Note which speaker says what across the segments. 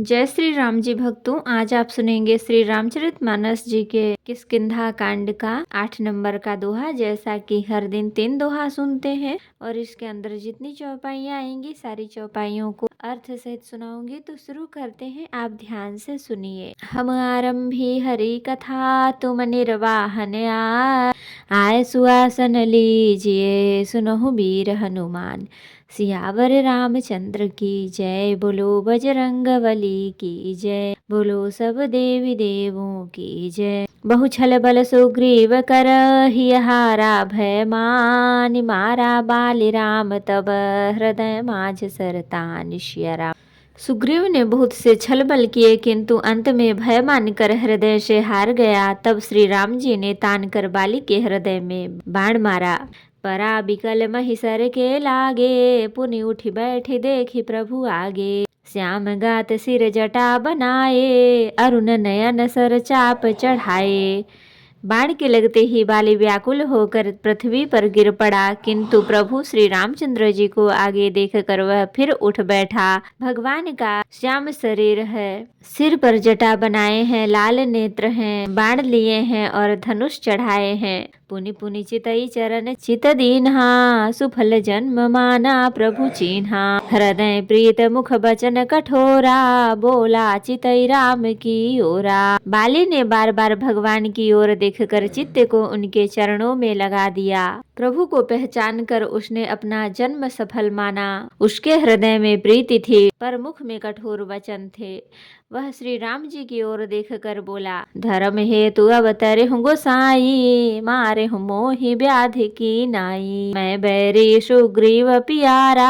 Speaker 1: जय श्री राम जी भक्तों, आज आप सुनेंगे श्री रामचरितमानस जी के किष्किंधा कांड का 8 नंबर का दोहा। जैसा कि हर दिन 3 दोहा सुनते हैं और इसके अंदर जितनी चौपाइयाँ आएंगी सारी चौपाइयों को अर्थ सहित सुनाऊंगी। तो शुरू करते हैं, आप ध्यान से सुनिए। हम आरंभी हरि कथा तुम निर्वाहन आय सुआसन लीजिए सुनहु वीर हनुमान। सियावर रामचंद्र की जय, बोलो बजरंगबली की जय, बोलो सब देवी देवों की जय। बहु छल बल सुग्रीव करहि हारा भय मान, मारा बाली राम तब हृदय माझ सरतान। सिया राम। सुग्रीव ने बहुत से छल बल किए किंतु अंत में भय मानकर हृदय से हार गया। तब श्री राम जी ने तान कर बाली के हृदय में बाण मारा। परा बिकल महिसर के लागे, पुनि उठी बैठी देखी प्रभु आगे। श्याम गात सिर जटा बनाए, अरुण नयन सर चाप चढ़ाए। बाण के लगते ही बाली व्याकुल होकर पृथ्वी पर गिर पड़ा, किंतु प्रभु श्री रामचंद्र जी को आगे देखकर वह फिर उठ बैठा। भगवान का श्याम शरीर है, सिर पर जटा बनाए हैं, लाल नेत्र हैं, बाण लिए हैं और धनुष चढ़ाए हैं। पुनि पुनि चितई चरण चित दीन्हा, सुफल जन्म माना प्रभु चीन्हा। हृदय प्रीत मुख बचन कठोरा, बोला चितई राम की ओरा। बाली ने बार बार भगवान की ओर देखकर चित्त को उनके चरणों में लगा दिया। प्रभु को पहचान कर उसने अपना जन्म सफल माना। उसके हृदय में प्रीति थी पर मुख में कठोर वचन थे। वह श्री राम जी की ओर देखकर बोला, धर्म हेतु अवतरे हूँ गोसाई, मारे हूँ मोहि व्याधि की नाई। मैं बैरी सुग्रीव पियारा,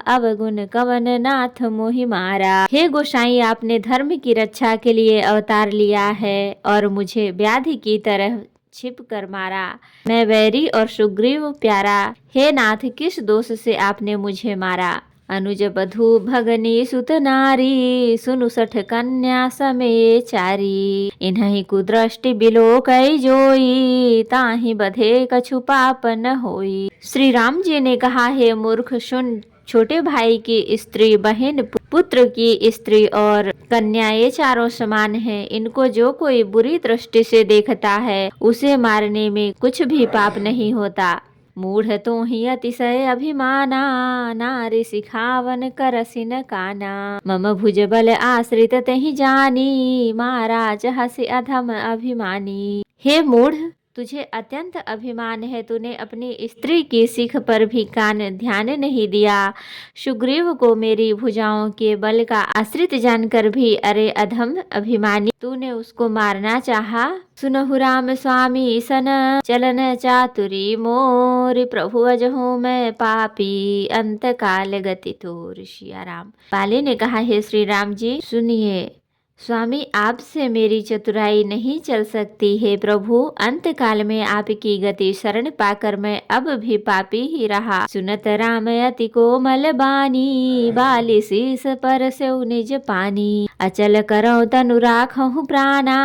Speaker 1: अवगुण कवन नाथ मोहि मारा। हे गोसाई, आपने धर्म की रक्षा के लिए अवतार लिया है और मुझे व्याधि की तरह छिप कर मारा। मैं वैरी और सुग्रीव प्यारा। हे नाथ, किस दोष से आपने मुझे मारा। अनुज बधू भगनी सुत नारी, सुनु सठ कन्या समय चारी। इन्हीं कुदृष्टि बिलो कई जोई, ताहि बधे कछु पाप न होई। श्री राम जी ने कहा, हे मूर्ख सुन, छोटे भाई की स्त्री, बहन, पुत्र की स्त्री और कन्या ये चारों समान हैं। इनको जो कोई बुरी दृष्टि से देखता है उसे मारने में कुछ भी पाप नहीं होता। मूढ़ तो ही अतिशय अभिमाना, नारी सिखावन करसिन काना। मम भुज बल आश्रित तहि जानी, महाराज हसि अधम अभिमानी। हे मूढ़, तुझे अत्यंत अभिमान है, तूने अपनी स्त्री की सिख पर भी कान ध्यान नहीं दिया। सुग्रीव को मेरी भुजाओं के बल का आश्रित जानकर भी, अरे अधम अभिमानी, तूने उसको मारना चाहा। सुनहु राम स्वामी सन चलन चातुरी मोर, प्रभु अजहूँ मैं पापी अंत काल गति तोर। सिया राम। बाली ने कहा, हे श्री राम जी सुनिए, स्वामी आपसे मेरी चतुराई नहीं चल सकती। है प्रभु, अंत काल में आपकी गति शरण पाकर मैं अब भी पापी ही रहा। सुनत राम अति कोमल बानी, बाली शीस पर सेउ निज पानी। अचल करौ तनु राखहु प्राणा,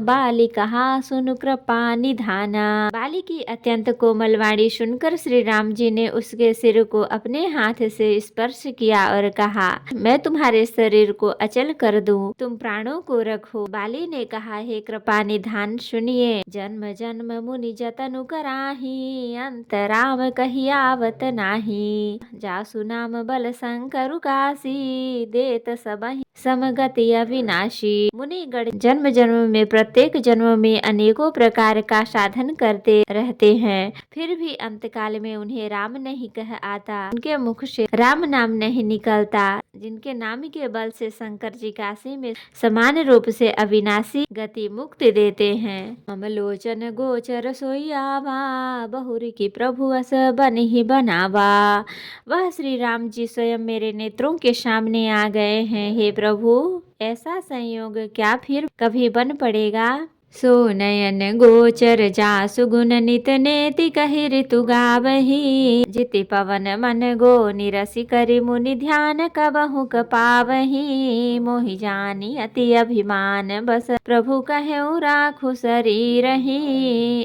Speaker 1: बाली कहा सुनु कृपा निधाना। बाली की अत्यंत कोमल वाणी सुनकर श्री राम जी ने उसके सिर को अपने हाथ से स्पर्श किया और कहा, मैं तुम्हारे शरीर को अचल कर दूं, तुम प्राणों को रखो। बाली ने कहा, हे कृपा निधान सुनिए, जन्म जन्म मुनि जतनु कराही, अंत राम कही आवत नाही। जासु नाम बल शंकर काशी, देत सबहि समगति अविनाशी। मुनिगण जन्म जन्म में, प्रत्येक जन्म में अनेकों प्रकार का साधन करते रहते हैं, फिर भी अंतकाल में उन्हें राम नहीं कह आता, उनके मुख से राम नाम नहीं निकलता। जिनके नाम के बल से शंकर जी काशी में समान रूप से अविनाशी गति मुक्ति देते हैं। ममलोचन गोचर सोयावा, बहुरी की प्रभु अस बन ही बनावा। वह श्री राम जी स्वयं मेरे नेत्रों के सामने आ गए हैं। हे प्रभु, ऐसा संयोग क्या फिर कभी बन पड़ेगा। सो नयन गोचर जासु गुण नित नेति कहि ऋतु गावही। जिति पवन मन गो निरसि करि मुनि ध्यान कबहु कपावही। मोहि जानी अति अभिमान बस प्रभु कहेउ राखु शरीरहि।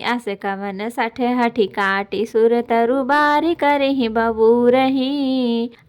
Speaker 1: अस कवन सठ हठि काटि सुर तरु बारि करहि बबूरहि।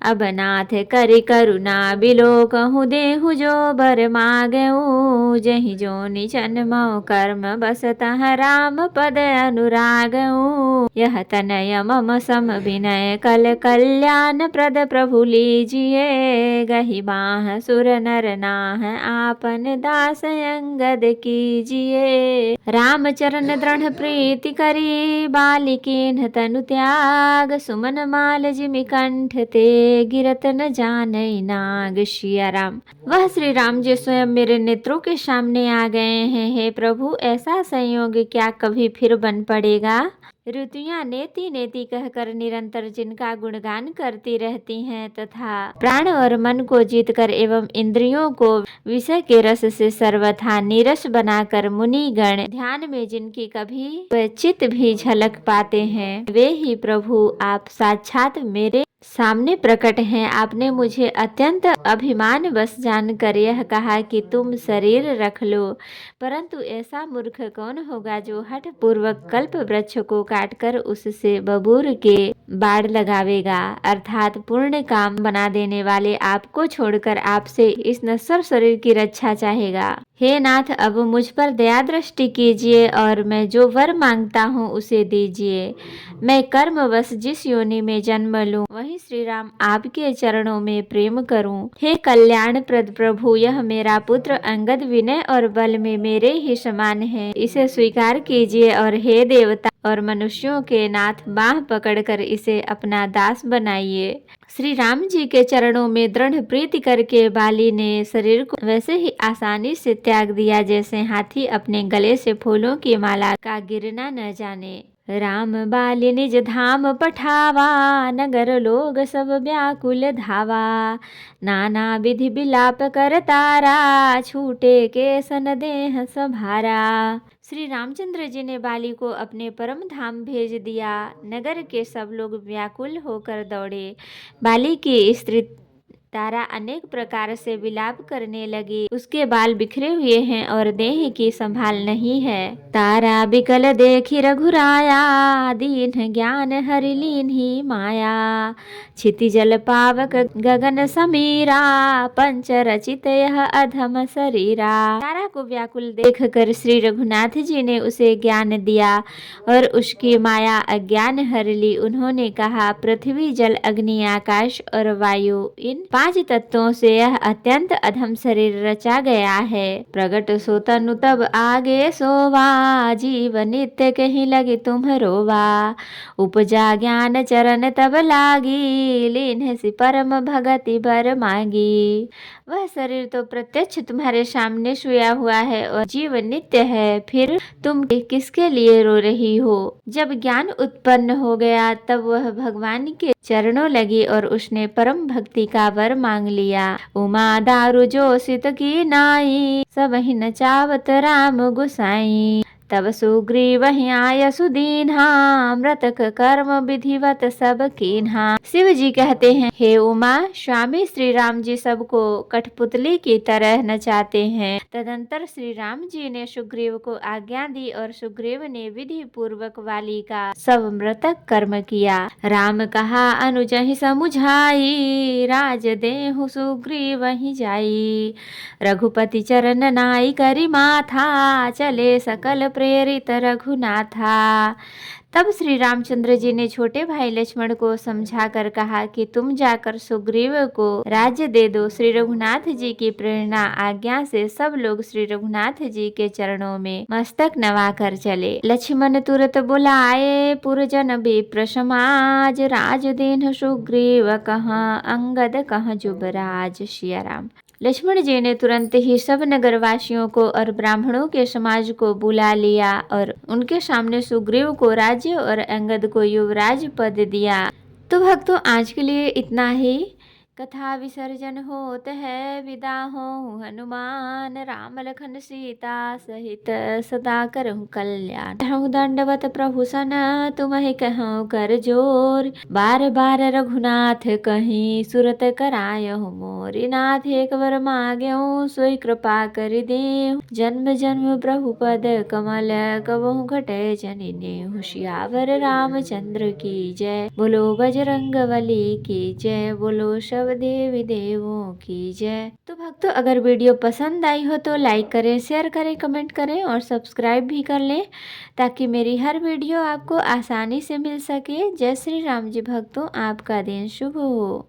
Speaker 1: अब नाथ करि करुणा बिलो कहूँ देहु जो बर मागऊ। जहि जोनि जन्मौ कर्म बस तह राम पद अनुरागऊ। यह तनय मम सम विनय कल कल्याण प्रद प्रभु लीजिए। गहि बाह सुर नर नाह आपन दास अंगद कीजिए। राम चरण दृढ़ प्रीति करी बालिकीन्ह तनु त्याग। सुमन माल जिमि कंठ ते गिरत न जानई नाग। सिया राम। वह श्री राम जी स्वयं मेरे नेत्रों के सामने आ गए हैं। हे प्रभु, ऐसा संयोग क्या कभी फिर बन पड़ेगा। ऋतुयाँ नेति नेति कहकर निरंतर जिनका गुणगान करती रहती हैं तथा प्राण और मन को जीतकर एवं इंद्रियों को विषय के रस से सर्वथा नीरस बनाकर मुनिगण ध्यान में जिनकी कभी क्वचित भी झलक पाते हैं, वे ही प्रभु आप साक्षात मेरे सामने प्रकट हैं। आपने मुझे अत्यंत अभिमान वश जानकर यह कहा कि तुम शरीर रख लो, परंतु ऐसा मूर्ख कौन होगा जो हठ पूर्वक कल्प वृक्ष को काटकर उससे बबूर के बाढ़ लगावेगा। अर्थात पूर्ण काम बना देने वाले आपको छोड़कर आपसे इस नश्वर शरीर की रक्षा चाहेगा। हे नाथ, अब मुझ पर दया दृष्टि कीजिए और मैं जो वर मांगता हूँ उसे दीजिए। मैं कर्मवश जिस योनि में जन्म लूं वही श्री राम आपके चरणों में प्रेम करूं। हे कल्याण प्रद प्रभु, यह मेरा पुत्र अंगद विनय और बल में मेरे ही समान है, इसे स्वीकार कीजिए। और हे देवता और मनुष्यों के नाथ, बाह पकड़कर इसे अपना दास बनाइए। श्री राम जी के चरणों में दृढ़ प्रीति करके बाली ने शरीर को वैसे ही आसानी से त्याग दिया जैसे हाथी अपने गले से फूलों की माला का गिरना न जाने। राम बाली निज धाम पठावा, नगर लोग सब व्याकुल धावा। नाना विधि बिलाप कर तारा, छूटे केसन देह सभारा। श्री रामचंद्र जी ने बाली को अपने परम धाम भेज दिया। नगर के सब लोग व्याकुल होकर दौड़े। बाली की स्त्री तारा अनेक प्रकार से विलाप करने लगी। उसके बाल बिखरे हुए हैं और देह की संभाल नहीं है। तारा बिकल देखी रघुराया, दीन ज्ञान हरि लीन्ही माया। क्षिति जल पावक गगन समीरा, पंच रचित यह अधम शरीरा। तारा को व्याकुल देखकर श्री रघुनाथ जी ने उसे ज्ञान दिया और उसकी माया अज्ञान हर ली। उन्होंने कहा, पृथ्वी जल अग्नि आकाश और वायु, इन 5 तत्वों से यह अत्यंत अधम शरीर रचा गया है। प्रगट सो तनु तब आगे सोवा, जीव नित्य कहीं लगी तुम रोवा। उपजा ज्ञान चरण तब लागी, लीन्ह सि परम भगति बर मांगी। वह शरीर तो प्रत्यक्ष तुम्हारे सामने सोया हुआ है और जीव नित्य है, फिर तुम किसके लिए रो रही हो। जब ज्ञान उत्पन्न हो गया तब वह भगवान के चरणों लगी और उसने परम भक्ति का वर मांग लिया। उमा दारु जो सित की नाई, सब ही नचावत राम गुसाई। तब सुग्रीव आय सुदीन्हा, मृतक कर्म विधिवत सब कीन्हा। शिव जी कहते हैं, हे उमा, स्वामी श्री राम जी सबको कठपुतली की तरह नचाते हैं। तदंतर श्री राम जी ने सुग्रीव को आज्ञा दी और सुग्रीव ने विधि पूर्वक वाली का सब मृतक कर्म किया। राम कहा, अनुज ही समुझाई, राज देहु सुग्रीव ही जाई। रघुपति चरण नाई करी माथा, चले सकल प्रेरित रघुनाथा। तब श्री रामचंद्र जी ने छोटे भाई लक्ष्मण को समझाकर कहा कि तुम जाकर सुग्रीव को राज्य दे दो। श्री रघुनाथ जी की प्रेरणा आज्ञा से सब लोग श्री रघुनाथ जी के चरणों में मस्तक नवाकर चले। लक्ष्मण तुरत बुलाए, पुरजन विप्र समाज। राज दीन सुग्रीव कहाँ, अंगद कहाँ जुबराज। सिया राम। लक्ष्मण जी ने तुरंत ही सब नगरवासियों को और ब्राह्मणों के समाज को बुला लिया और उनके सामने सुग्रीव को राज्य और अंगद को युवराज पद दिया। तो भक्तों, आज के लिए इतना ही। कथा विसर्जन होत है, विदा हो हनुमान, राम लखन सीता सहित सदा करहु कल्याण। कहूँ दंडवत प्रभु सन, तुम्हें कहूँ कर जोर, बार बार रघुनाथ कहीं सुरत करायहु मोर। नाथ एक बर मांग्यऊ, सोई कृपा कर देहु, जन्म जन्म प्रभु पद कमल कबहु घटै जनि नेहु। सियावर रामचंद्र की जय, बोलो बजरंग बली की जय, बोलो सब देवी देवों की जय। तो भक्तों, अगर वीडियो पसंद आई हो तो लाइक करें, शेयर करें, कमेंट करें और सब्सक्राइब भी कर लें, ताकि मेरी हर वीडियो आपको आसानी से मिल सके। जय श्री राम जी भक्तों, आपका दिन शुभ हो।